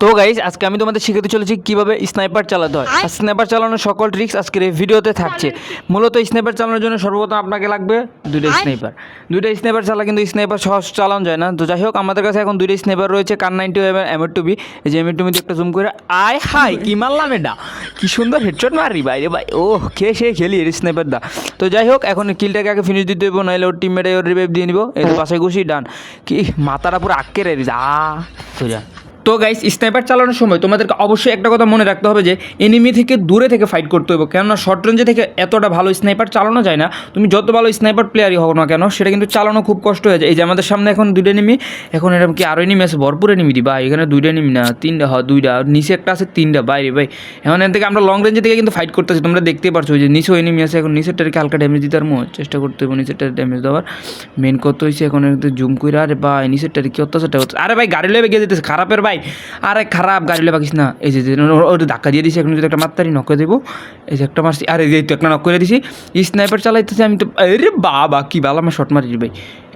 তো গাইস আজকে আমি তোমাদের শিখাতে চলেছি কিভাবে স্নাইপার চালাতে হয়। আর স্নাইপার চালানোর সকল ট্রিক্স আজকের এই ভিডিওতে থাকছে। মূলত স্নাইপার চালানোর জন্য সর্বপ্রথম আপনাকে লাগবে দুইটা স্নাইপার চালা, কিন্তু স্নাইপার সহজ চালানো যায় না। তো যাই হোক, আমাদের কাছে এখন দুইটা স্নাইপার রয়েছে, কার 90 এবং M2B। এই যে M2B একটা জুম করে আয় হাই কি মারলাম, এটা কি সুন্দর হেডশট মারি বাইরে ভাই, ও সে খেলি এর স্নাইপার দা। তো যাই হোক, এখন কিলটাকে আগে ফিনিশ দিতে দেবো, নাহলে ওর টিমমেটে ওর রিভাইভ দিয়ে নিব। এই তো পাশে ঘুষি ডান, কি মাথাটা পুরো আটকে রে সোজা। তো গাইস, স্নাইপার চালানোর সময় তোমাদেরকে অবশ্যই একটা কথা মনে রাখতে হবে যে এনিমি থেকে দূরে থেকে ফাইট করতে হবে, কেননা শর্ট রেঞ্জে থেকে এতটা ভালো স্নাইপার চালানো যায় না। তুমি যত ভালো স্নাইপার প্লেয়ারই হোক না কেন, সেটা কিন্তু চালানো খুব কষ্ট হয়ে যায়। এই যে আমাদের সামনে এখন দুইটা এনিমি, এখন এরকম কি আরও এনিমি আছে, ভরপুর এনিমি দি ভাই। এখানে দুইটা এনিমি না তিনটা, হয় দুইটা, নিচে একটা আছে, তিনটা বাইরে ভাই। এখন এখান থেকে আমরা লং রেঞ্জে থেকে কিন্তু ফাইট করতেছি, তোমরা দেখতে পারছো যে নিচেও এনিমি আছে। এখন নিচেরটাকে হালকা ড্যামেজ দিতে আর চেষ্টা করতে হবে, নিচেরটা ড্যামেজ দেওয়ার মেন কত হয়েছে। এখন একটু জুম করে, আরে ভাই নিচেরটারে কি অত্যাচারটা হচ্ছে, আরে ভাই গাড়ি লেবে গিয়ে দিতেছে খারাপের ভাই, আরে খারাপ গাড়ি লেবাকিস না। এই যে ওর ধাক্কা দিয়ে দিছি, এখন যদি একটা মাত্রারি নক করে দেবো। এই যে একটা মারছি, আরে এই তো একটা নক করে দিছি। স্নাইপার চালাইতেছি আমি তো, আরে বাবা কি ভালো আমার শট মারি ভাই,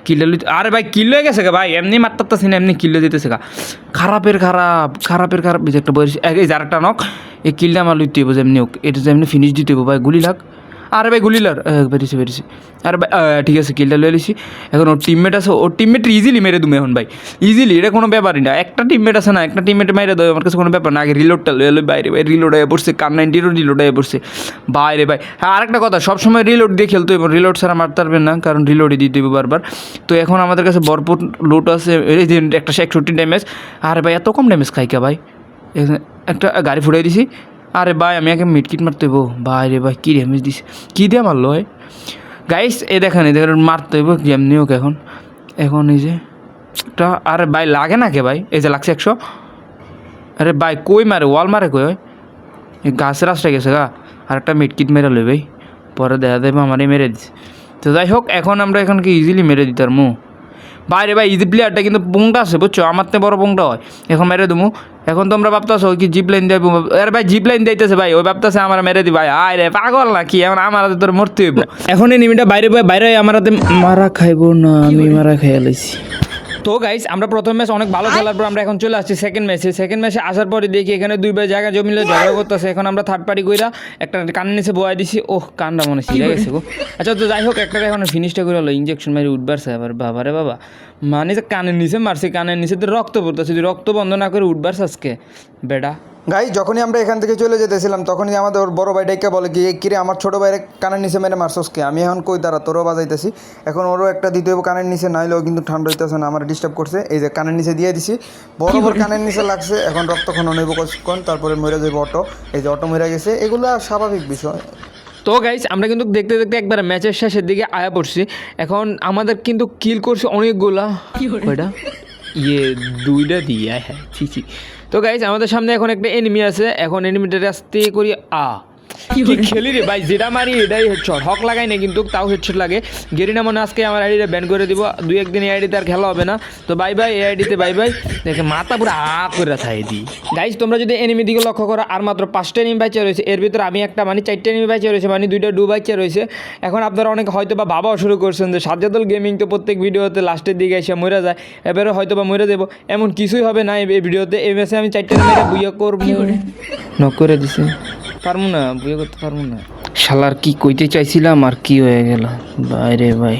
কিলো, আরে ভাই কিলো হয়ে গেছে গা ভাই, এমনি মারতাছি না, এমনি কিলো দিতেছে গা। খারাপের খারাপ। এই যে একটা বয়স, এই যে আরেকটা নক, এই কিলটা আমার লইতে হইব যেমনি হোক, এটা যেমনি ফিনিশ দিতে হইব ভাই। গুলি লাগ, আরে ভাই গুলি লার, বেরিয়েছে। আরে ভাই ঠিক আছে, কিলটা লয়ে লিছি। এখন ওর টিমমেট আছে, ওর টিমমেট ইজিলি মেরে তুমি এখন ভাই, ইজিলি, এটা কোনো ব্যাপারই না। একটা টিমমেট আছে না, একটা টিমমেট মেরে দেয়, আমার কাছে কোনো ব্যাপার না। আগে রিলোডটা লয়ে এলো বাইরে ভাই, রিলোড হয়ে পড়ছে, কার 90 রিলোড হয়ে পড়ছে বাইরে ভাই। হ্যাঁ, আরেকটা কথা, সবসময় রিলোড দিয়ে খেলতে হবে, রিলোড ছাড়া মারতে পারবেন না, কারণ রিলোডই দিতে হবে বারবার। তো এখন আমাদের কাছে ভরপুর লুট আছে, এই যে একটা 61 ড্যামেজ। আরে ভাই এত কম ড্যামেজ খাই কে ভাই, একটা গাড়ি ফুটাই দিছি। আরে ভাই আমি আগে মিটকিট মারতে হইব ভাই রে ভাই, কী ড্যামেজ দিছে, কী দিয়ে মারলো ভাই গাইস। দেখেন মারতে হইব যেমনি হোক। এখন এই যে একটা, আরে ভাই লাগে না কে ভাই, এই যে লাগছে 100। আরে ভাই কই মারে, ওয়াল মারে কই, এই গাছের রাস্তায় গেছে গা। আর একটা মিটকিট মেরে লই ভাই, পরে দেখা দেবে আমারই মেরে দিছে। তো যাই হোক, এখন আমরা এখানকে ইজিলি মেরে দিতার বাইরে ভাই। ইজি প্লেয়ারটা কিন্তু পুংটা আছে বুঝছো, আমার তো বড় পুংটা হয়। এখন মেরে দেবো। এখন তোমরা ভাবতেছো কি জিপ লাইন দেবো, আরে ভাই জিপ লাইন দিতেছে ভাই, ওই ভাবতেছে আমার মেরে দি ভাই। আয় রে পাগল না কি, এখন আমার হাতে তোর মরতে হইব। এখন এই নিমিটা বাইরে আমার হাতে মারা খাইবো না, আমি মারা খেয়ে লাইছি। তো গাইস, আমরা প্রথম ম্যাচ অনেক ভালো খেলার পর আমরা এখন চলে আসছি সেকেন্ড ম্যাচে আসার পরে দেখি এখানে দুই ভাই জায়গা জমিলে ঝগড়া করতেছে। এখন আমরা থার্ড পার্টি কইরা একটা কানের নিচে বয়াই দিছি, ওহ কানটা মনে ছিঁড়ে গেছে গো। আচ্ছা তো যাই হোক, একটা এখন ফিনিশটা করে হলো, ইঞ্জেকশন মারি উঠবারছে আবার, বাবারে বাবা, মানে যে কানের নিচে মারছি, কানের নিচে তো রক্ত পড়তেছে, যদি রক্ত বন্ধ না করে উঠবারছে আজকে বেডা। গাইস, যখনই আমরা এখান থেকে চলে যেতেছিলাম তখনই আমাদের ওর বড় ভাইটাকে বলে কি কিরে আমার ছোটো ভাইয়ের কানের নিচে মেরে মারছসকে। আমি এখন কই দাঁড়া, তোরও বাজাইতেছি। এখন ওরও একটা দিতে হবে কানের নিচে, নাইলেও কিন্তু ঠান্ডা হইতেছে না, আমার ডিস্টার্ব করছে। এই যে কানের নিচে দিয়ে দিছি, বরাবর কানের নিচে লাগছে। এখন রক্তক্ষণ নেব কতক্ষণ, তারপরে মরে যাবে অটো। এই যে অটো মরে গেছে, এগুলো স্বাভাবিক বিষয়। তো গাইস, আমরা কিন্তু দেখতে দেখতে একবার ম্যাচের শেষের দিকে আয়া পড়ছি। এখন আমাদের কিন্তু কিল করছে অনেকগুলা, কয়টা দুইটা দিয়ে, হ্যাঁ ছি। তো গাইস, আমাদের সামনে এখন একটা এনিমি আছে। এখন এনিমিটা আস্তে করি কি খেলি রে ভাই, যেটা মারি এটাই হেডশট, হক লাগাই না কিন্তু তাও হেডশট লাগে। গেরিনা মনে আজকে আমার আইডিটা ব্যান করে দিব, 2-1 দিন এই আইডিতে আর খেলা হবে না। তো বাই এই আইডিতে বাই দেখে মাথা পুরো করে থাই দিই। গাইস, তোমরা যদি এনিমি দিকে লক্ষ্য করো, আর মাত্র 5টা এনিমি বাইচে রয়েছে, এর ভিতরে আমি একটা, মানে 4টা এনিমি বাইচে রয়েছে, মানে 2টা ডু বাইচে রয়েছে। এখন আপনারা অনেক হয়তো বা ভাবাও শুরু করছেন যে সাজ্জাদুল গেমিং তো প্রত্যেক ভিডিওতে লাস্টের দিকে এসে মরে যায়, এবারে হয়তো বা মরে দেবো, এমন কিছুই হবে না এই ভিডিওতে। এই ম্যাচে আমি 4টা এনিমি বুইয়া করবো, নক করে দিছি, পারবো না, বুঝে করতে পারবো না। শালার কি কইতে চাইছিলাম আর কি হয়ে গেল বাইরে ভাই।